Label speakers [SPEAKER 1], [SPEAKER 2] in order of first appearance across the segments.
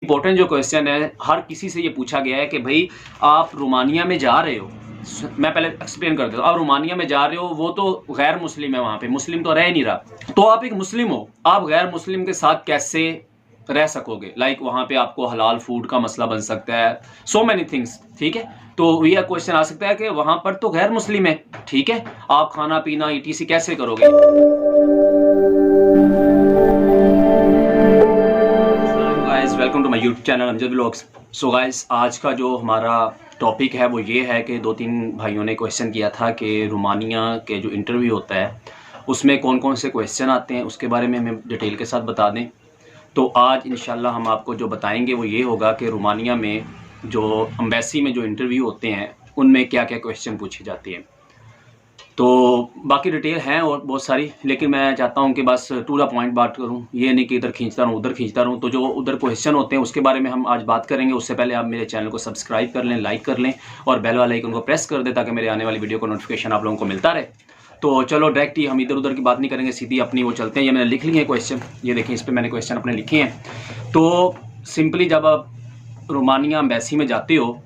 [SPEAKER 1] Important जो question है, हर किसी से ये पूछा गया है कि भाई आप रोमानिया में जा रहे हो। मैं पहले एक्सप्लेन कर देता हूँ। आप रोमानिया में जा रहे हो, वो तो गैर मुस्लिम है, वहाँ पे मुस्लिम तो रह नहीं रहा। तो आप एक मुस्लिम हो, आप गैर मुस्लिम के साथ कैसे रह सकोगे? लाइक वहाँ पे आपको हलाल फूड का मसला बन सकता है, सो मैनी थिंग्स। ठीक है, तो ये क्वेश्चन आ सकता है कि वहाँ पर तो गैर मुस्लिम है, ठीक है, आप खाना पीना ETC कैसे करोगे? Welcome to my YouTube channel Amjad vlogs. So guys, आज का जो हमारा टॉपिक है वो ये है कि 2-3 भाइयों ने क्वेश्चन किया था कि रोमानिया के जो इंटरव्यू होता है उसमें कौन कौन से क्वेश्चन आते हैं, उसके बारे में हमें डिटेल के साथ बता दें। तो आज इंशाल्लाह हम आपको जो बताएंगे वो ये होगा कि रोमानिया में जो एम्बेसी में जो इंटरव्यू होते हैं उनमें क्या क्या क्वेश्चन पूछे जाते हैं। तो बाकी डिटेल हैं और बहुत सारी, लेकिन मैं चाहता हूं कि बस टू द पॉइंट बात करूं, ये नहीं कि इधर खींचता रहूं उधर खींचता रहूं। तो जो उधर क्वेश्चन होते हैं उसके बारे में हम आज बात करेंगे। उससे पहले आप मेरे चैनल को सब्सक्राइब कर लें, लाइक कर लें और बेल वाले आइकन को प्रेस कर दें ताकि मेरे आने वाली वीडियो का नोटिफिकेशन आप लोगों को मिलता रहे। तो चलो डायरेक्ट ही हम इधर उधर की बात नहीं करेंगे, सीधी अपनी वो चलते हैं। ये मैंने लिख लिए हैं क्वेश्चन, ये देखें, इस पर मैंने क्वेश्चन अपने लिखे हैं। तो सिंपली जब आप रोमानिया एम्बेसी में जाते हो,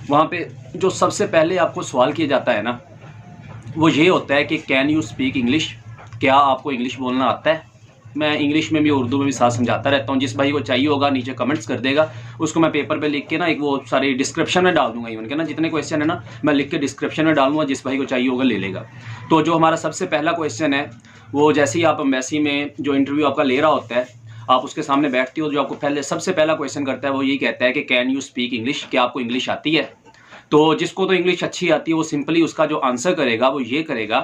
[SPEAKER 1] वहाँ पर जो सबसे पहले आपको सवाल किया जाता है ना, वो ये होता है कि कैन यू स्पीक इंग्लिश, क्या आपको इंग्लिश बोलना आता है? मैं इंग्लिश में भी उर्दू में भी साथ समझाता रहता हूँ। जिस भाई को चाहिए होगा नीचे कमेंट्स कर देगा, उसको मैं पेपर पे लिख के ना एक वो सारे डिस्क्रिप्शन में डाल दूंगा। इवन के ना जितने क्वेश्चन है ना मैं लिख के डिस्क्रिप्शन में डालूंगा, जिस भाई को चाहिए होगा ले लेगा। तो जो हमारा सबसे पहला क्वेश्चन है वो, जैसे ही आप एम्बेसी में जो इंटरव्यू आपका ले रहा होता है, आप उसके सामने बैठते हो, जो आपको पहले सबसे पहला क्वेश्चन करता है वो यही कहता है कि कैन यू स्पीक इंग्लिश, क्या आपको इंग्लिश आती है? तो जिसको तो इंग्लिश अच्छी आती है वो सिंपली उसका जो आंसर करेगा वो ये करेगा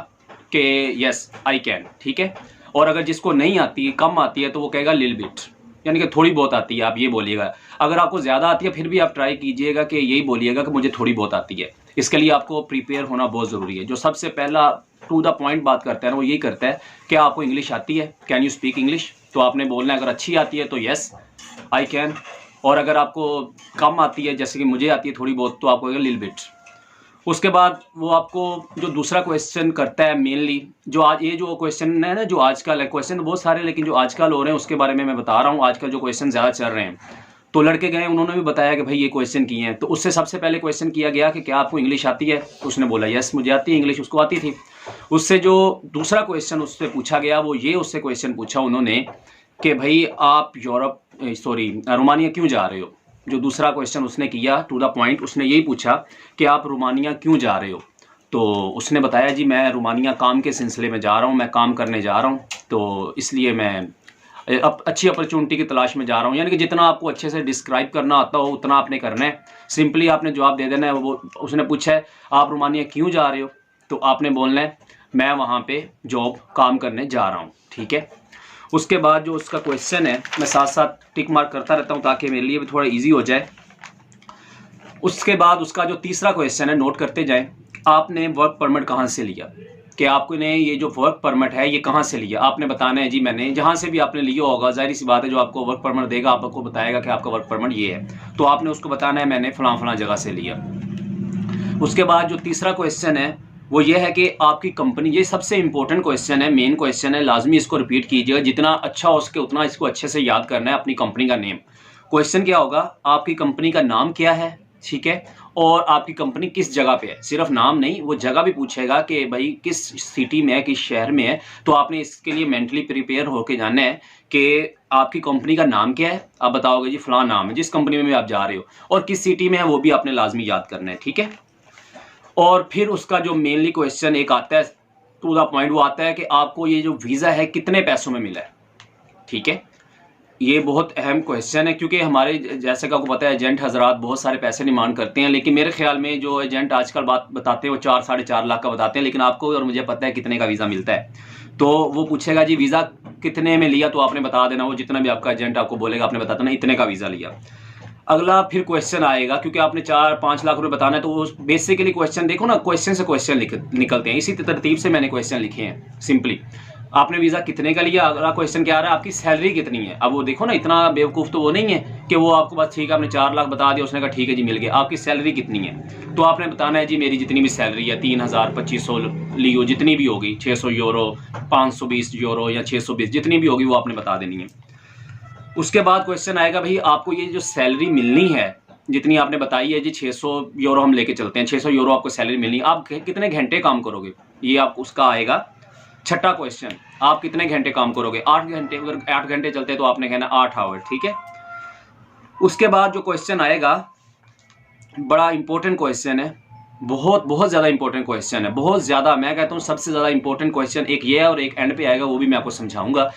[SPEAKER 1] कि यस आई कैन, ठीक है। और अगर जिसको नहीं आती, कम आती है, तो वो कहेगा लिल बिट, यानी कि थोड़ी बहुत आती है, आप ये बोलिएगा। अगर आपको ज़्यादा आती है फिर भी आप ट्राई कीजिएगा कि यही बोलिएगा कि मुझे थोड़ी बहुत आती है। इसके लिए आपको प्रिपेयर होना बहुत ज़रूरी है। जो सबसे पहला टू द पॉइंट बात करता है ना वो यही करता है कि आपको इंग्लिश आती है, कैन यू स्पीक इंग्लिश। तो आपने बोलना है, अगर अच्छी आती है तो यस आई कैन, और अगर आपको कम आती है जैसे कि मुझे आती है थोड़ी बहुत, तो आपको लिल बिट। उसके बाद वो आपको जो दूसरा क्वेश्चन करता है मेनली, जो आज ये जो क्वेश्चन है ना, जो आजकल है, क्वेश्चन बहुत सारे लेकिन जो आजकल हो रहे हैं उसके बारे में मैं बता रहा हूँ। आजकल जो क्वेश्चन ज़्यादा चल रहे हैं, तो लड़के गए उन्होंने भी बताया कि भाई ये क्वेश्चन किए हैं। तो उससे सबसे पहले क्वेश्चन किया गया कि क्या आपको इंग्लिश आती है? उसने बोला यस मुझे आती है इंग्लिश, उसको आती थी। उससे जो दूसरा क्वेश्चन उससे पूछा गया वो ये उससे क्वेश्चन पूछा उन्होंने कि भाई आप रोमानिया क्यों जा रहे हो? जो दूसरा क्वेश्चन उसने किया टू द पॉइंट, उसने यही पूछा कि आप रोमानिया क्यों जा रहे हो? तो उसने बताया जी मैं रोमानिया काम के सिलसिले में जा रहा हूँ, मैं काम करने जा रहा हूँ, तो इसलिए मैं अच्छी अपॉर्चुनिटी की तलाश में जा रहा हूँ। यानी कि जितना आपको अच्छे से डिस्क्राइब करना आता हो उतना आपने करना है। सिंपली आपने जवाब दे देना है। वो उसने पूछा है आप रोमानिया क्यों जा रहे हो, तो आपने बोलना है मैं वहाँ पे जॉब काम करने जा रहा हूँ, ठीक है। उसके बाद जो उसका क्वेश्चन है, मैं साथ साथ टिक मार्क करता रहता हूँ ताकि मेरे लिए भी थोड़ा इजी हो जाए। उसके बाद उसका जो तीसरा क्वेश्चन है, नोट करते जाएं, आपने वर्क परमिट कहाँ से लिया? कि आपने ये जो वर्क परमिट है ये कहाँ से लिया? आपने बताना है जी मैंने जहाँ से भी आपने लिया होगा, जाहिर सी बात है जो आपको वर्क परमिट देगा आपको बताएगा कि आपका वर्क परमिट ये है, तो आपने उसको बताना है मैंने फलां जगह से लिया। उसके बाद जो तीसरा क्वेश्चन है वो ये है कि आपकी कंपनी, ये सबसे इंपॉर्टेंट क्वेश्चन है, मेन क्वेश्चन है, लाजमी इसको रिपीट कीजिएगा, जितना अच्छा हो सके उतना इसको अच्छे से याद करना है। अपनी कंपनी का नेम, क्वेश्चन क्या होगा, आपकी कंपनी का नाम क्या है, ठीक है, और आपकी कंपनी किस जगह पे है। सिर्फ नाम नहीं, वो जगह भी पूछेगा कि भाई किस सिटी में है, किस शहर में है। तो आपने इसके लिए मेंटली प्रिपेयर होकर जाना है कि आपकी कंपनी का नाम क्या है। आप बताओगे जी फलां नाम है, जिस कंपनी में भी आप जा रहे हो, और किस सिटी में है वो भी आपने लाजमी याद करना है, ठीक है। और फिर उसका जो मेनली क्वेश्चन एक आता है टू द पॉइंट, वो आता है कि आपको ये जो वीज़ा है कितने पैसों में मिला है, ठीक है। ये बहुत अहम क्वेश्चन है क्योंकि हमारे जैसे कि आपको पता है एजेंट हजरात बहुत सारे पैसे डिमांड करते हैं, लेकिन मेरे ख्याल में जो एजेंट आजकल बात बताते हैं वो 4-4.5 लाख का बताते हैं, लेकिन आपको और मुझे पता है कितने का वीज़ा मिलता है। तो वो पूछेगा जी वीज़ा कितने में लिया, तो आपने बता देना, वो जितना भी आपका एजेंट आपको बोलेगा आपने बता देना इतने का वीज़ा लिया। अगला फिर क्वेश्चन आएगा, क्योंकि आपने 4-5 लाख रुपए बताना है, तो वो बेसिकली क्वेश्चन देखो ना, क्वेश्चन से क्वेश्चन निकलते हैं। इसी तरतीब से मैंने क्वेश्चन लिखे हैं। सिंपली आपने वीज़ा कितने का लिया, अगला क्वेश्चन क्या आ रहा है, आपकी सैलरी कितनी है। अब वो देखो ना, इतना बेवकूफ़ तो वो नहीं है कि वो आपको बस ठीक है आपने 4 लाख बता दिया, उसने कहा ठीक है जी मिल गया। आपकी सैलरी कितनी है, तो आपने बताना है जी मेरी जितनी भी सैलरी है 3000, 2500 लियो, जितनी भी होगी, 600 यूरो, 520 यूरो या 620, जितनी भी होगी वो आपने बता देनी है। उसके बाद क्वेश्चन आएगा भाई आपको ये जो सैलरी मिलनी है जितनी आपने बताई है जी 600 यूरो हम लेके चलते हैं, 600 यूरो आपको सैलरी मिलनी है, आप कितने घंटे काम करोगे, ये आप उसका आएगा। छठा क्वेश्चन, आप कितने घंटे काम करोगे, 8 घंटे, अगर 8 घंटे चलते हैं तो आपने कहना 8 आवर, ठीक है। उसके बाद जो क्वेश्चन आएगा बड़ा इंपॉर्टेंट क्वेश्चन है, बहुत ज़्यादा इंपॉर्टेंट क्वेश्चन है, बहुत ज़्यादा, मैं कहता हूँ सबसे ज़्यादा इंपॉर्टेंट क्वेश्चन एक ये है और एक एंड पे आएगा, वो भी मैं आपको समझाऊंगा।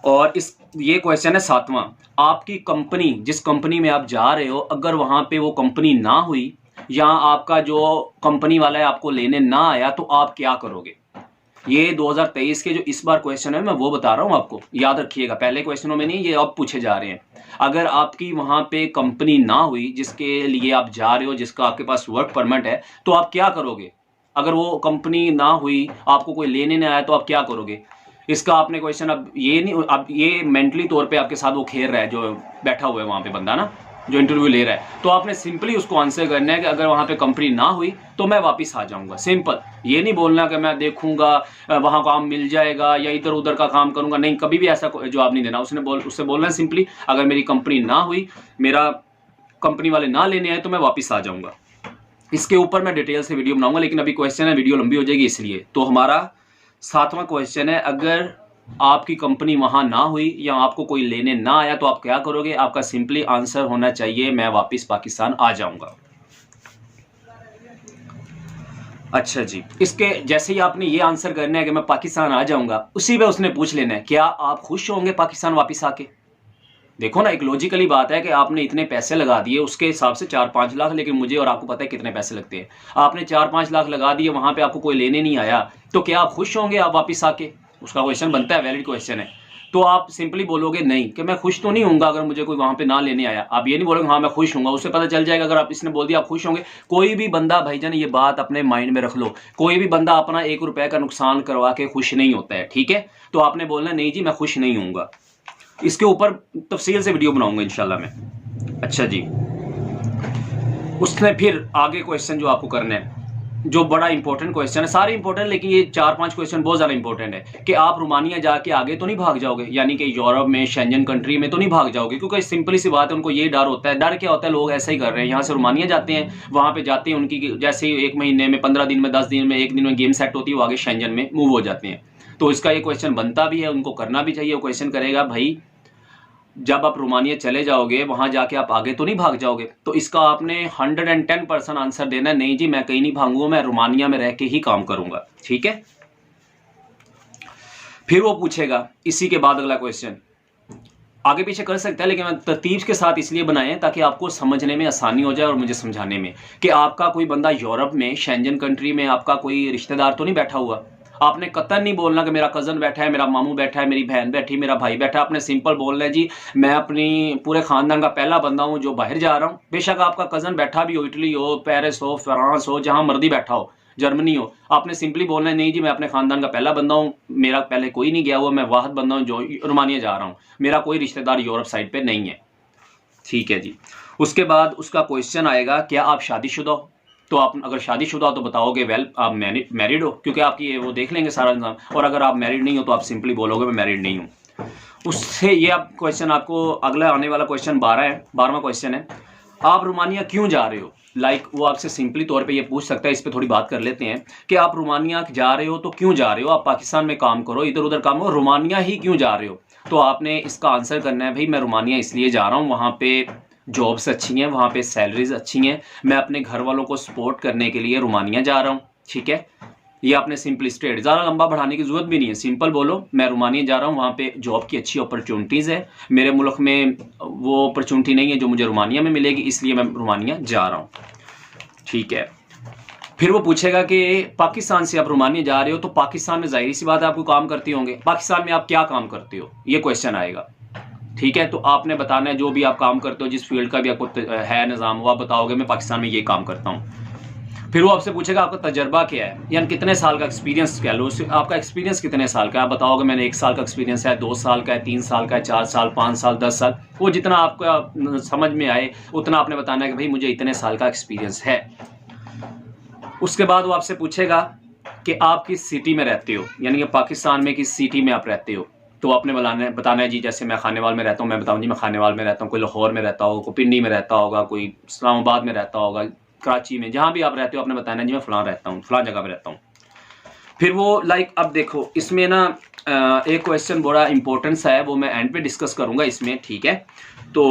[SPEAKER 1] और ये क्वेश्चन है 7वां, आपकी कंपनी, जिस कंपनी में आप जा रहे हो, अगर वहाँ पे वो कंपनी ना हुई या आपका जो कंपनी वाला है आपको लेने ना आया तो आप क्या करोगे। ये 2023 के जो इस बार क्वेश्चन है मैं वो बता रहा हूँ आपको, याद रखिएगा, पहले क्वेश्चनों में नहीं, ये अब पूछे जा रहे हैं। अगर आपकी वहाँ पे कंपनी ना हुई जिसके लिए आप जा रहे हो, जिसका आपके पास वर्क परमिट है, तो आप क्या करोगे। अगर वो कंपनी ना हुई, आपको कोई लेने नहीं आया, तो आप क्या करोगे। इसका आपने क्वेश्चन, अब ये नहीं, अब ये मेंटली तौर पे आपके साथ वो खेल रहा है, जो बैठा हुआ है वहाँ पे बंदा ना, जो इंटरव्यू ले रहा है, तो आपने सिंपली उसको आंसर करना है कि अगर वहाँ पे कंपनी ना हुई तो मैं वापस आ जाऊँगा, सिंपल। ये नहीं बोलना कि मैं देखूंगा वहाँ काम मिल जाएगा या इधर उधर का काम करूँगा, नहीं, कभी भी ऐसा जवाब नहीं देना। उससे बोलना है सिंपली, अगर मेरी कंपनी ना हुई, मेरा कंपनी वाले ना लेने आए, तो मैं वापस आ जाऊँगा। इसके ऊपर मैं डिटेल से वीडियो बनाऊँगा, लेकिन अभी क्वेश्चन है, वीडियो लंबी हो जाएगी इसलिए। तो हमारा 7वां क्वेश्चन है, अगर आपकी कंपनी वहां ना हुई या आपको कोई लेने ना आया तो आप क्या करोगे। आपका सिंपली आंसर होना चाहिए, मैं वापस पाकिस्तान आ जाऊंगा। अच्छा जी, इसके जैसे ही आपने ये आंसर करना है कि मैं पाकिस्तान आ जाऊंगा, उसी पे उसने पूछ लेना है, क्या आप खुश होंगे पाकिस्तान वापस आके। देखो ना, एक लॉजिकली बात है कि आपने इतने पैसे लगा दिए, उसके हिसाब से 4-5 लाख, लेकिन मुझे और आपको पता है कितने पैसे लगते हैं। आपने 4-5 लाख लगा दिए, वहां पे आपको कोई लेने नहीं आया, तो क्या आप खुश होंगे आप वापस आके। उसका क्वेश्चन बनता है, वैलिड क्वेश्चन है। तो आप सिंपली बोलोगे नहीं, कि मैं खुश तो नहीं होऊंगा अगर मुझे कोई वहां पे ना लेने आया। आप ये नहीं बोलोगे हाँ मैं खुश होऊंगा, उससे पता चल जाएगा। अगर आप इसने बोल दिया आप खुश होंगे, कोई भी बंदा, भाईजान ये बात अपने माइंड में रख लो, कोई भी बंदा अपना 1 रुपए का नुकसान करवा के खुश नहीं होता है, ठीक है। तो आपने बोलना नहीं जी मैं खुश नहीं होऊंगा। इसके ऊपर तफसील से वीडियो बनाऊंगा इंशाल्लाह मैं। अच्छा जी, उसने फिर आगे क्वेश्चन जो आपको करना है, जो बड़ा इंपॉर्टेंट क्वेश्चन है, सारे इंपॉर्टेंट, लेकिन ये 4-5 क्वेश्चन बहुत ज्यादा इंपॉर्टेंट है कि आप रोमानिया जाके आगे तो नहीं भाग जाओगे, यानी कि यूरोप में, शेंजन कंट्री में तो नहीं भाग जाओगे। क्योंकि सिंपली सी बात है, उनको ये डर होता है। डर क्या होता है, लोग ऐसा ही कर रहे हैं, यहाँ से रोमानिया जाते हैं, वहां पे जाते हैं, उनकी जैसे ही 1 महीने में, 15 दिन में, 10 दिन में, 1 दिन में गेम सेट होती है, वो आगे शेंजन में मूव हो जाते हैं। तो इसका ये क्वेश्चन बनता भी है, उनको करना भी चाहिए। वो क्वेश्चन करेगा भाई जब आप रोमानिया चले जाओगे, वहां जाके आप आगे तो नहीं भाग जाओगे। तो इसका आपने 110% आंसर देना है, नहीं जी मैं कहीं नहीं भागूंगा, मैं रोमानिया में रह के ही काम करूंगा, ठीक है। फिर वो पूछेगा इसी के बाद अगला क्वेश्चन, आगे पीछे कर सकता है, लेकिन मैं तरतीब के साथ इसलिए बनाए ताकि आपको समझने में आसानी हो जाए और मुझे समझाने में, कि आपका कोई बंदा यूरोप में, शेंजन कंट्री में, आपका कोई रिश्तेदार तो नहीं बैठा हुआ। आपने कतई नहीं बोलना कि मेरा कजन बैठा है, मेरा मामू बैठा है, मेरी बहन बैठी, मेरा भाई बैठा है। आपने सिंपल बोलना है जी मैं अपनी पूरे खानदान का पहला बंदा हूं जो बाहर जा रहा हूं। बेशक आपका कजन बैठा भी हो, इटली हो, पेरिस हो, फ्रांस हो, जहां मर्जी बैठा हो, जर्मनी हो, आपने सिंपली बोलना है नहीं जी मैं अपने खानदान का पहला बंदा हूं, मेरा पहले कोई नहीं गया हुआ, मैं वाहिद बंदा हूं जो रोमानिया जा रहा हूं, मेरा कोई रिश्तेदार यूरोप साइड पे नहीं है, ठीक है जी। उसके बाद उसका क्वेश्चन आएगा क्या आप शादीशुदा हो। तो आप अगर शादीशुदा हो तो बताओगे वेल आप मैरिड हो, क्योंकि आपकी वो देख लेंगे सारा इंसान। और अगर आप मैरिड नहीं हो तो आप सिंपली बोलोगे मैं मैरिड नहीं हूं। उससे ये आप क्वेश्चन, आपको अगला आने वाला क्वेश्चन 12 है, 12वां क्वेश्चन है, आप रोमानिया क्यों जा रहे हो। वो आपसे सिंपली तौर पे ये पूछ सकता है, इस पे थोड़ी बात कर लेते हैं कि आप रोमानिया जा रहे हो तो क्यों जा रहे हो। आप पाकिस्तान में काम करो, इधर उधर काम करो, रोमानिया ही क्यों जा रहे हो। तो आपने इसका आंसर करना है भाई मैं रोमानिया इसलिए जा रहा हूँ, वहाँ पे जॉब्स अच्छी हैं, वहाँ पे सैलरीज अच्छी हैं, मैं अपने घर वालों को सपोर्ट करने के लिए रोमानिया जा रहा हूँ, ठीक है। ये आपने सिंपली स्ट्रेट, ज़्यादा लंबा बढ़ाने की जरूरत भी नहीं है, सिंपल बोलो मैं रोमानिया जा रहा हूँ, वहाँ पे जॉब की अच्छी अपॉर्चुनिटीज़ है, मेरे मुल्क में वो अपॉर्चुनिटी नहीं है जो मुझे रोमानिया में मिलेगी, इसलिए मैं रोमानिया जा रहा हूँ, ठीक है। फिर वो पूछेगा कि पाकिस्तान से आप रोमानिया जा रहे हो, तो पाकिस्तान में जाहिर सी बात है आपको काम करते होंगे, पाकिस्तान में आप क्या काम करते हो, ये क्वेश्चन आएगा, ठीक है। तो आपने बताना है जो भी आप काम करते हो, जिस फील्ड का भी आपको है निज़ाम, वो आप बताओगे मैं पाकिस्तान में ये काम करता हूँ। फिर वो आपसे पूछेगा आपका तजर्बा क्या है, यानी कितने साल का एक्सपीरियंस क्या लो, आपका एक्सपीरियंस कितने साल का है। आप बताओगे मैंने 1 साल का एक्सपीरियंस है, 2 साल का है, 3 साल का है, 4 साल, 5 साल, 10 साल, वो जितना आपका समझ में आए उतना आपने बताना है कि भाई मुझे इतने साल का एक्सपीरियंस है। उसके बाद वो आपसे पूछेगा कि आप किस सिटी में रहते हो, यानी कि पाकिस्तान में किस सिटी में आप रहते हो। तो आपने बताना है जी, जैसे मैं खानेवाल में रहता हूँ, मैं बताऊँ जी मैं खानेवाल में रहता हूँ, कोई लाहौर में रहता होगा, कोई पिंडी में रहता होगा, कोई इस्लामाबाद में रहता होगा, कराची में, जहाँ भी आप रहते हो आपने बताना है जी मैं फ़लाँ रहता हूँ, फ़लाँ जगह पर रहता हूँ। फिर वो अब देखो इसमें ना एक क्वेश्चन बड़ा इंपॉर्टेंट सा है, वो मैं एंड पे डिस्कस करूंगा इसमें, ठीक है। तो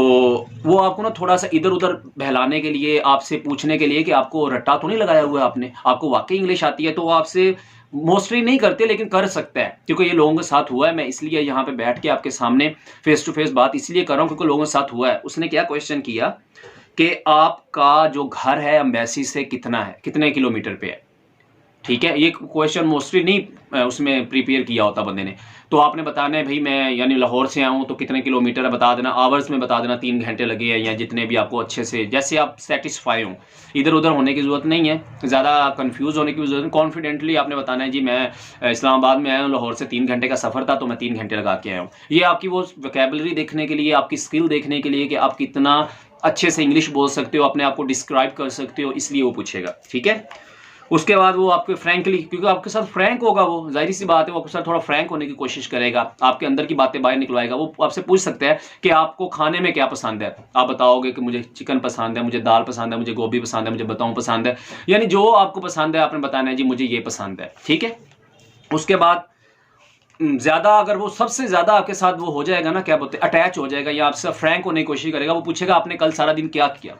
[SPEAKER 1] वो आपको ना थोड़ा सा इधर उधर बहलाने के लिए, आपसे पूछने के लिए कि आपको रट्टा तो नहीं लगाया हुआ है आपने, आपको वाकई इंग्लिश आती है, तो वो आपसे मोस्टली नहीं करते लेकिन कर सकता है, क्योंकि ये लोगों के साथ हुआ है। मैं इसलिए यहाँ पे बैठ के आपके सामने फेस टू फेस बात इसलिए कर रहा हूँ क्योंकि लोगों के साथ हुआ है। उसने क्या क्वेश्चन किया कि आपका जो घर है एम्बेसी से कितना है, कितने किलोमीटर पे है, ठीक है। ये क्वेश्चन मोस्टली नहीं उसमें प्रिपेयर किया होता बंदे ने। तो आपने बताना है भाई मैं यानी लाहौर से आऊँ तो कितने किलोमीटर है बता देना, आवर्स में बता देना, 3 घंटे लगे हैं या जितने भी आपको अच्छे से, जैसे आप सेटिस्फाई हो। इधर उधर होने की ज़रूरत नहीं है, ज़्यादा कंफ्यूज होने की ज़रूरत नहीं। कॉन्फिडेंटली आपने बताना है जी मैं इस्लामाबाद में आया हूँ, लाहौर से 3 घंटे का सफ़र था तो मैं 3 घंटे लगा के आया हूँ। ये आपकी वो वोकैबुलरी देखने के लिए, आपकी स्किल देखने के लिए कि आप कितना अच्छे से इंग्लिश बोल सकते हो, अपने आप को डिस्क्राइब कर सकते हो, इसलिए वो पूछेगा, ठीक है। उसके बाद वो आपके फ्रैंकली, क्योंकि आपके साथ फ्रैंक होगा, वो जाहिर सी बात है, वो आपके साथ थोड़ा फ्रैंक होने की कोशिश करेगा, आपके अंदर की बातें बाहर निकलवाएगा। वो आपसे पूछ सकते हैं कि आपको खाने में क्या पसंद है, आप बताओगे कि मुझे चिकन पसंद है, मुझे दाल पसंद है, मुझे गोभी पसंद है, मुझे बताऊं पसंद है, यानी जो आपको पसंद है आपने बताना है जी मुझे ये पसंद है, ठीक है। उसके बाद ज्यादा अगर वो सबसे ज्यादा आपके साथ वो हो जाएगा ना, क्या बोलते हैं, अटैच हो जाएगा या आपसे फ्रैंक होने की कोशिश करेगा, वो पूछेगा आपने कल सारा दिन क्या किया।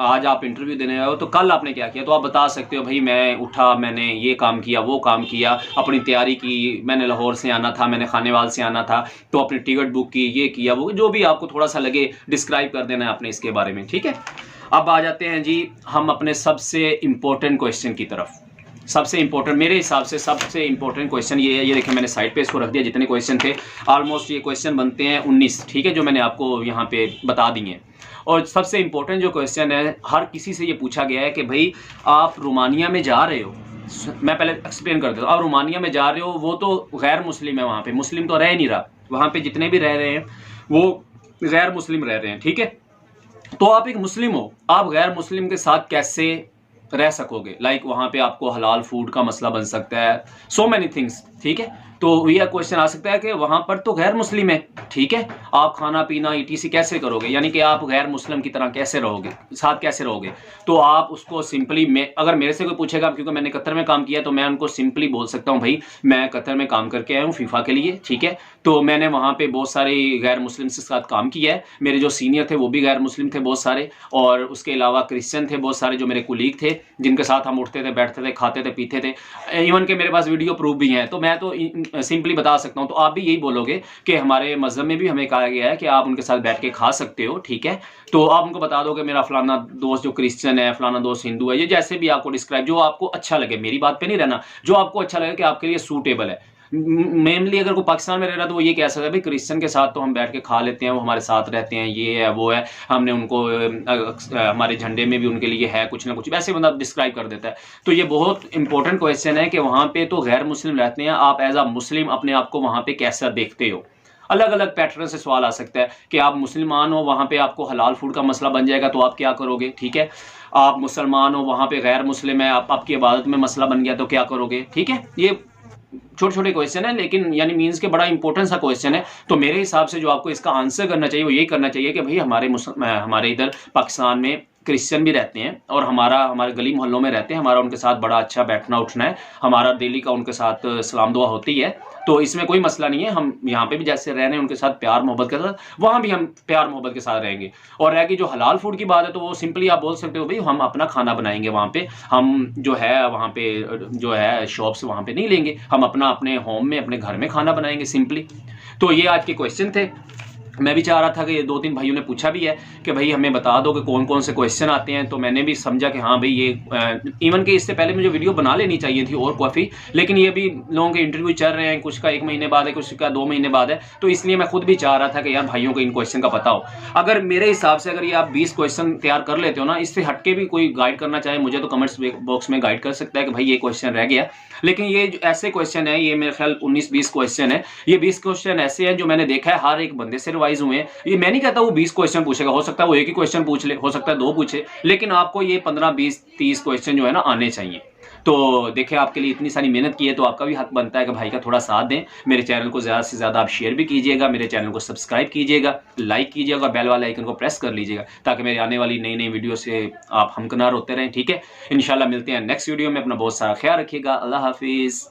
[SPEAKER 1] आज आप इंटरव्यू देने आए हो तो कल आपने क्या किया, तो आप बता सकते हो भाई मैं उठा, मैंने ये काम किया, वो काम किया, अपनी तैयारी की, मैंने लाहौर से आना था, मैंने खानेवाल से आना था तो अपनी टिकट बुक की, ये किया, वो जो भी आपको थोड़ा सा लगे डिस्क्राइब कर देना है आपने इसके बारे में, ठीक है। अब आ जाते हैं जी हम अपने सबसे इंपॉर्टेंट क्वेश्चन की तरफ। सबसे इंपॉर्टेंट मेरे हिसाब से सबसे इंपॉर्टेंट क्वेश्चन ये है, ये देखिए मैंने साइड पे इसको रख दिया, जितने क्वेश्चन थे ऑलमोस्ट ये क्वेश्चन बनते हैं 19, ठीक है, जो मैंने आपको यहाँ पे बता दिए हैं। और सबसे इंपॉर्टेंट जो क्वेश्चन है, हर किसी से ये पूछा गया है कि भाई आप रोमानिया में जा रहे हो, मैं पहले एक्सप्लेन कर देता हूँ। आप रोमानिया में जा रहे हो, वो तो गैर मुस्लिम है, वहाँ पे मुस्लिम तो रह नहीं रहा, वहाँ पे जितने भी रह रहे हैं वो गैर मुस्लिम रह रहे हैं, ठीक है। तो आप एक मुस्लिम हो, आप गैर मुस्लिम के साथ कैसे रह सकोगे, वहां पे आपको हलाल फूड का मसला बन सकता है, सो मेनी थिंग्स, ठीक है। तो यह क्वेश्चन आ सकता है कि वहां पर तो गैर मुस्लिम है, ठीक है, आप खाना पीना ईटीसी कैसे करोगे, यानी कि आप गैर मुस्लिम की तरह कैसे रहोगे, साथ कैसे रहोगे। तो आप उसको सिंपली, अगर मेरे से कोई पूछेगा, क्योंकि मैंने कतर में काम किया, तो मैं उनको सिंपली बोल सकता हूँ भाई मैं कतर में काम करके आया हूँ फीफा के लिए, ठीक है। तो मैंने वहां पे बहुत सारे गैर मुस्लिम के साथ काम किया है, मेरे जो सीनियर थे वो भी गैर मुस्लिम थे बहुत सारे, और उसके अलावा क्रिश्चियन थे बहुत सारे जो मेरे कुलीग थे, जिनके साथ हम उठते थे, बैठते थे, खाते थे, पीते थे, इवन के मेरे पास वीडियो प्रूफ भी हैं। तो मैं तो सिंपली बता सकता हूं, तो आप भी यही बोलोगे कि हमारे मजहब में भी हमें कहा गया है कि आप उनके साथ बैठ के खा सकते हो, ठीक है। तो आप उनको बता दो कि मेरा फलाना दोस्त जो क्रिश्चियन है, फलाना दोस्त हिंदू है, ये जैसे भी आपको डिस्क्राइब, जो आपको अच्छा लगे, मेरी बात पे नहीं रहना, जो आपको अच्छा लगे कि आपके लिए सूटेबल है। मेनली अगर कोई पाकिस्तान में रह रहा है तो वो ये कह सकता है भाई क्रिश्चियन के साथ तो हम बैठ के खा लेते हैं, वो हमारे साथ रहते हैं, ये है वो है, हमने उनको हमारे झंडे में भी उनके लिए है कुछ ना कुछ, वैसे बंदा डिस्क्राइब कर देता है। तो ये बहुत इंपॉर्टेंट क्वेश्चन है कि वहां पे तो गैर मुस्लिम रहते हैं, आप एज अ मुस्लिम अपने आप को वहां पे कैसा देखते हो। अलग अलग पैटर्न से सवाल आ सकता है कि आप मुसलमान हो, वहां पे आपको हलाल फूड का मसला बन जाएगा तो आप क्या करोगे, ठीक है। आप मुसलमान हो, वहां पे गैर मुस्लिम है, आपकी इबादत में मसला बन गया तो क्या करोगे, ठीक है। ये छोटे छोटे क्वेश्चन है, लेकिन यानी मीन्स के बड़ा इंपॉर्टेंट सा क्वेश्चन है। तो मेरे हिसाब से जो आपको इसका आंसर करना चाहिए वो यही करना चाहिए कि भाई हमारे इधर पाकिस्तान में क्रिश्चियन भी रहते हैं और हमारे गली मोहल्लों में रहते हैं, हमारा उनके साथ बड़ा अच्छा बैठना उठना है, हमारा डेली का उनके साथ सलाम दुआ होती है, तो इसमें कोई मसला नहीं है। हम यहाँ पे भी जैसे रह रहे हैं उनके साथ प्यार मोहब्बत के साथ, वहाँ भी हम प्यार मोहब्बत के साथ रहेंगे। और रह गई जो हलाल फूड की बात है तो वो सिंपली आप बोल सकते हो भाई हम अपना खाना बनाएंगे वहाँ पे, हम जो है वहाँ पे जो है शॉप्स वहाँ पे नहीं लेंगे, हम अपने होम में अपने घर में खाना बनाएंगे सिंपली। तो ये आज के क्वेश्चन थे। मैं भी चाह रहा था कि ये 2-3 भाइयों ने पूछा भी है कि भाई हमें बता दो कि कौन कौन से क्वेश्चन आते हैं, तो मैंने भी समझा कि हाँ भाई ये इवन के इससे पहले मुझे वीडियो बना लेनी चाहिए थी और काफ़ी, लेकिन ये भी लोगों के इंटरव्यू चल रहे हैं, कुछ का 1 महीने बाद है, कुछ का 2 महीने बाद है, तो इसलिए मैं खुद भी चाह रहा था कि यार भाइयों को इन क्वेश्चन का पता हो। अगर मेरे हिसाब से अगर ये आप 20 क्वेश्चन तैयार कर लेते हो ना, इससे हटके भी कोई गाइड करना चाहे मुझे तो कमेंट्स बॉक्स में गाइड कर सकता है कि भाई ये क्वेश्चन रह गया। लेकिन ये ऐसे क्वेश्चन है, ये मेरे ख्याल 19-20 क्वेश्चन है, ये 20 क्वेश्चन ऐसे हैं जो मैंने देखा है हर एक बंदे से रिवाइज हुए हैं। ये मैं नहीं कहता वो 20 क्वेश्चन पूछेगा, हो सकता है वो एक ही क्वेश्चन पूछ ले, हो सकता है 2 पूछे, लेकिन आपको ये 15, 20, 30 क्वेश्चन जो है ना आने चाहिए। तो देखिए आपके लिए इतनी सारी मेहनत की है तो आपका भी हक बनता है कि भाई का थोड़ा साथ दें। मेरे चैनल को ज़्यादा से ज़्यादा आप शेयर भी कीजिएगा, मेरे चैनल को सब्सक्राइब कीजिएगा, लाइक कीजिएगा, बेल वाला आइकन को प्रेस कर लीजिएगा ताकि मेरे आने वाली नई नई वीडियो से आप हमकिनार होते रहें। ठीक है, इंशाल्लाह मिलते हैं नेक्स्ट वीडियो में। अपना बहुत सारा ख्याल रखिएगा। अल्लाह हाफिज़।